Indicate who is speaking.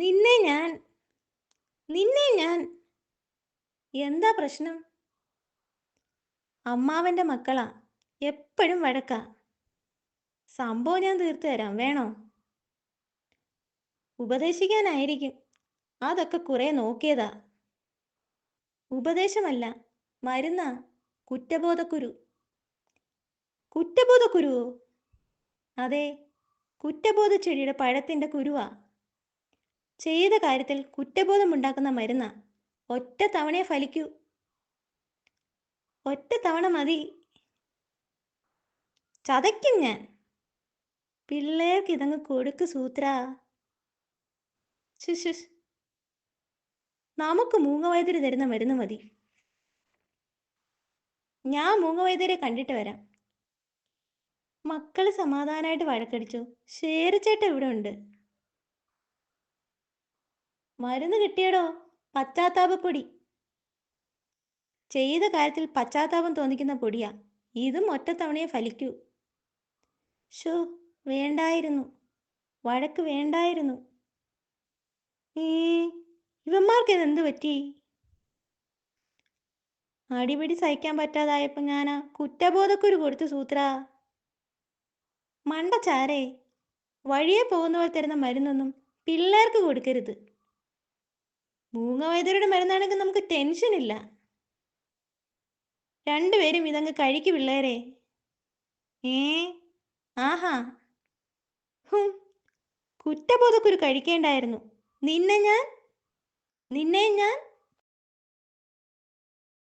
Speaker 1: നിന്നെ ഞാൻ നിന്നെ ഞാൻ എന്താ പ്രശ്നം? അമ്മാവന്റെ മക്കളാ. എപ്പഴും വഴക്കാ. സംഭവം ഞാൻ തീർത്തു തരാം. വേണോ? ഉപദേശിക്കാനായിരിക്കും. അതൊക്കെ കുറെ നോക്കിയതാ. ഉപദേശമല്ല, മരുന്നാ. കുറ്റബോധക്കുരു. കുറ്റബോധക്കുരുവോ? അതെ, കുറ്റബോധ ചെടിയുടെ പഴത്തിന്റെ കുരുവാ. ചെയ്ത കാര്യത്തിൽ കുറ്റബോധമുണ്ടാക്കുന്ന മരുന്നാ. ഒറ്റ തവണയെ ഫലിക്കൂ. ഒറ്റ തവണ മതി. ചതയ്ക്കും ഞാൻ. പിള്ളേർക്ക് ഇതങ്ങ് കൊടുക്ക് സൂത്രാ. ശുശുഷ്. നമുക്ക് മൂങ്ങവൈദ്യര് തരുന്ന മരുന്ന് മതി. ഞാൻ മൂങ്ങവൈദ്യരെ കണ്ടിട്ട് വരാം. മക്കള് സമാധാനായിട്ട് വഴക്കടിച്ചു. ശേരച്ചേട്ട ഇവിടെ ഉണ്ട്. മരുന്ന് കിട്ടിയടോ. പശ്ചാത്താപപ്പൊടി. ചെയ്ത കാര്യത്തിൽ പശ്ചാത്താപം തോന്നിക്കുന്ന പൊടിയാ. ഇതും ഒറ്റത്തവണയെ ഫലിക്കൂ. ഷോ, വേണ്ടായിരുന്നു. വഴക്ക് വേണ്ടായിരുന്നു. ഏ, ഇവന്മാർക്ക് ഇതെന്ത് പറ്റി? അടിപിടി സഹിക്കാൻ പറ്റാതായപ്പോ ഞാനാ കുറ്റബോധക്കുരു കൊടുത്തു സൂത്രാ. മണ്ടച്ചാരേ, വഴിയെ പോകുന്നവർ തരുന്ന മരുന്നൊന്നും പിള്ളേർക്ക് കൊടുക്കരുത്. മൂങ്ങവൈദ്യരുടെ മരുന്നാണെങ്കിൽ നമുക്ക് ടെൻഷനില്ല. രണ്ടുപേരും ഇതങ്ങ് കഴിക്കു പിള്ളേരെ. ഏ, ആഹാ. ഹും, കുറ്റബോധക്കുരു കഴിക്കേണ്ടായിരുന്നു. നിന്നെ ഞാൻ